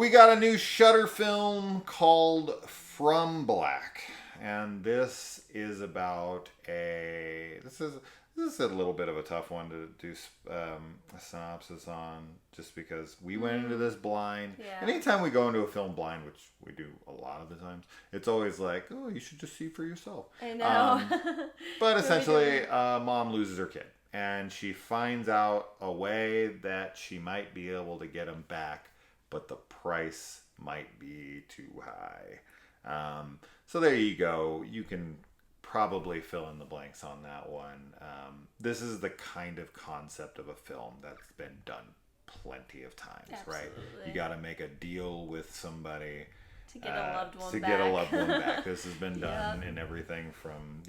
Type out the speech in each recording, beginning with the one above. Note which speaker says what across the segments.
Speaker 1: We got a new Shudder film called From Black, and this is about this is a little bit of a tough one to do a synopsis on, just because we went into this blind.
Speaker 2: Yeah.
Speaker 1: Anytime we go into a film blind, which we do a lot of the times, it's always like, oh, you should just see for yourself.
Speaker 2: I know.
Speaker 1: But essentially, mom loses her kid, and she finds out a way that she might be able to get him back, but the price might be too high. So there you go. You can probably fill in the blanks on that one. This is the kind of concept of a film that's been done plenty of times,
Speaker 2: Absolutely.
Speaker 1: right? You got to make a deal with somebody
Speaker 2: to get a loved one
Speaker 1: to
Speaker 2: back.
Speaker 1: get a loved one back. This has been done in everything from,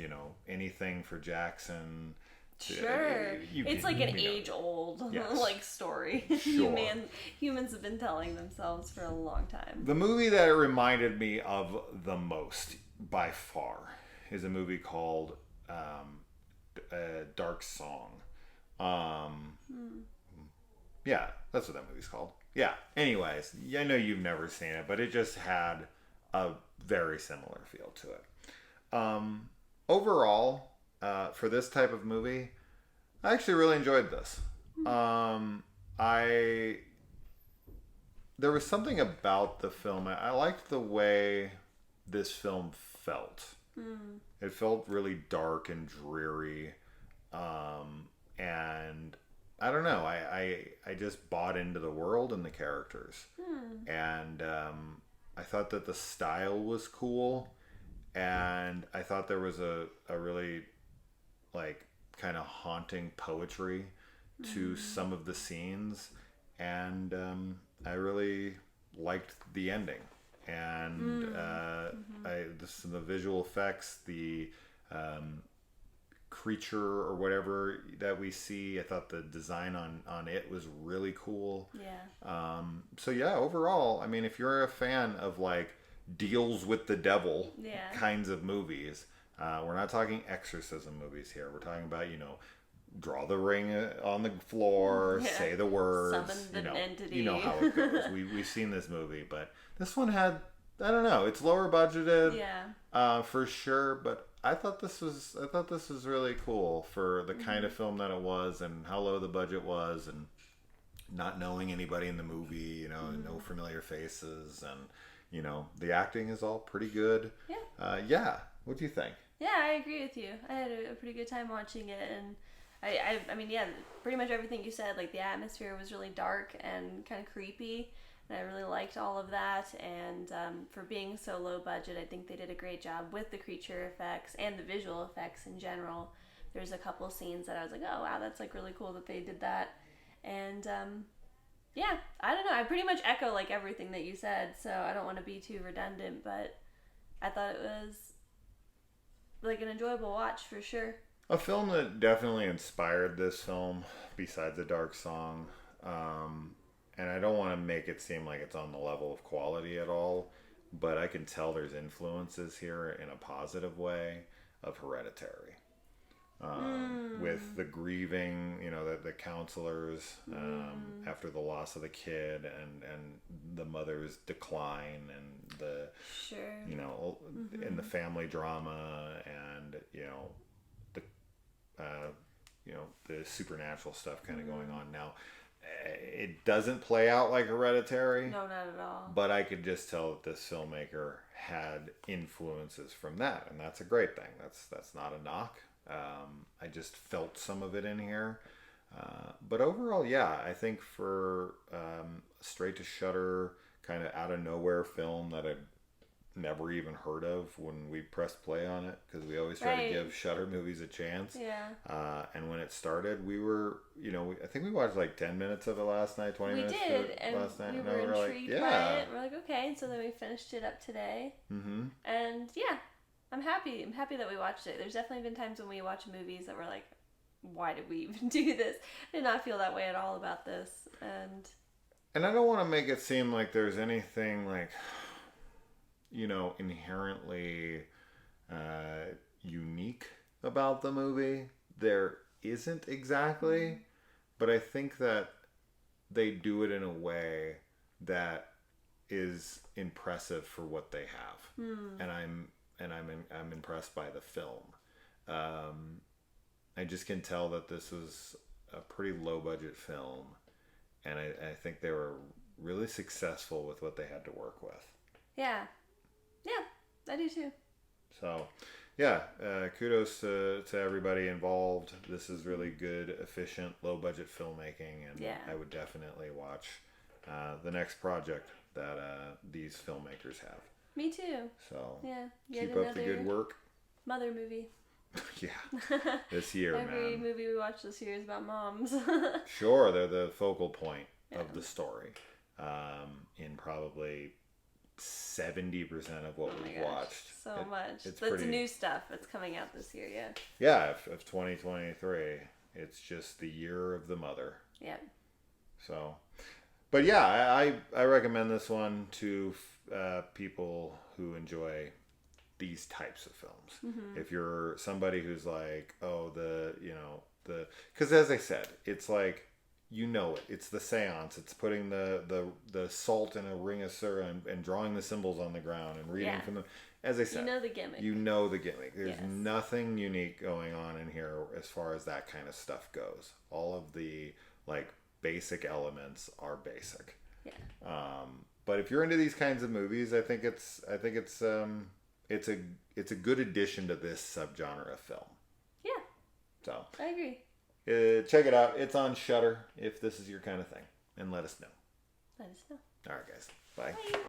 Speaker 1: anything for Jackson.
Speaker 2: Sure. It's like an age-old like story.
Speaker 1: Sure.
Speaker 2: Humans have been telling themselves for a long time.
Speaker 1: The movie that it reminded me of the most, by far, is a movie called Dark Song. Yeah, that's what that movie's called. Yeah. Anyways, I know you've never seen it, but it just had a very similar feel to it. Overall, for this type of movie, I actually really enjoyed this. There was something about the film. I liked the way this film felt. It felt really dark and dreary. And I don't know. I just bought into the world and the characters. And I thought that the style was cool. And I thought there was a really kind of haunting poetry to some of the scenes. And I really liked the ending. And the visual effects, the creature or whatever that we see, I thought the design on it was really cool.
Speaker 2: Yeah.
Speaker 1: So yeah, overall, I mean, if you're a fan of deals with the devil kinds of movies, we're not talking exorcism movies here. We're talking about, draw the ring on the floor, say the words.
Speaker 2: Summon the entity.
Speaker 1: You know how it goes. We've seen this movie, but this one had, I don't know, it's lower budgeted, for sure. But I thought this was really cool for the kind of film that it was, and how low the budget was, and not knowing anybody in the movie, no familiar faces, and the acting is all pretty good. Yeah. What do you think?
Speaker 2: Yeah, I agree with you. I had a pretty good time watching it, and I mean, yeah, pretty much everything you said. The atmosphere was really dark and kind of creepy, and I really liked all of that. And for being so low budget, I think they did a great job with the creature effects and the visual effects in general. There's a couple scenes that I was like, oh wow, that's really cool that they did that. And yeah, I don't know. I pretty much echo everything that you said, so I don't want to be too redundant, but I thought it was an enjoyable watch for sure.
Speaker 1: A film that definitely inspired this film, besides A Dark Song, and I don't want to make it seem like it's on the level of quality at all, but I can tell there's influences here in a positive way of Hereditary. With the grieving, the counselors after the loss of the kid, and the mother's decline, and the and the family drama, and the supernatural stuff kind of going on. Now, it doesn't play out like Hereditary.
Speaker 2: No, not at all.
Speaker 1: But I could just tell that this filmmaker had influences from that, and that's a great thing. That's not a knock. I just felt some of it in here. But overall, yeah, I think for straight to Shudder, kind of out of nowhere film that I'd never even heard of when we pressed play on it, because we always try to give Shudder movies a chance.
Speaker 2: Yeah.
Speaker 1: And when it started, we were, I think we watched 10 minutes of it last night, 20 minutes
Speaker 2: of it
Speaker 1: and last night.
Speaker 2: We
Speaker 1: and
Speaker 2: were
Speaker 1: we're
Speaker 2: intrigued by it. We're like, okay, and so then we finished it up today. And yeah, I'm happy. I'm happy that we watched it. There's definitely been times when we watch movies that we're like, why did we even do this? I did not feel that way at all about this. And
Speaker 1: I don't want to make it seem like there's anything inherently unique about the movie. There isn't exactly, but I think that they do it in a way that is impressive for what they have, and I'm impressed by the film. I just can tell that this was a pretty low budget film, and I think they were really successful with what they had to work with.
Speaker 2: Yeah, I do too.
Speaker 1: So, yeah, kudos to everybody involved. This is really good, efficient, low budget filmmaking, and I would definitely watch the next project that these filmmakers have.
Speaker 2: Me too.
Speaker 1: So,
Speaker 2: yeah,
Speaker 1: keep up the good work.
Speaker 2: Mother movie.
Speaker 1: Yeah, this year,
Speaker 2: Every movie we watch this year is about moms.
Speaker 1: Sure, they're the focal point of the story. In probably 70% of what we've watched.
Speaker 2: So much.
Speaker 1: It's
Speaker 2: That's new stuff that's coming out this year, yeah.
Speaker 1: Yeah, of 2023. It's just the year of the mother.
Speaker 2: Yeah.
Speaker 1: So, but yeah, I recommend this one to people who enjoy these types of films. If you're somebody who's like, oh, because as I said, it's like, it's the seance. It's putting the salt in a ring of syrup and drawing the symbols on the ground and reading from them. As I said,
Speaker 2: you know the gimmick.
Speaker 1: There's nothing unique going on in here as far as that kind of stuff goes. All of the basic elements are basic.
Speaker 2: Yeah.
Speaker 1: But if you're into these kinds of movies, I think it's a good addition to this subgenre of film. Yeah. So
Speaker 2: I agree.
Speaker 1: Check it out. It's on Shudder if this is your kind of thing, and let us know.
Speaker 2: Let us know.
Speaker 1: All right, guys. Bye.
Speaker 2: Bye.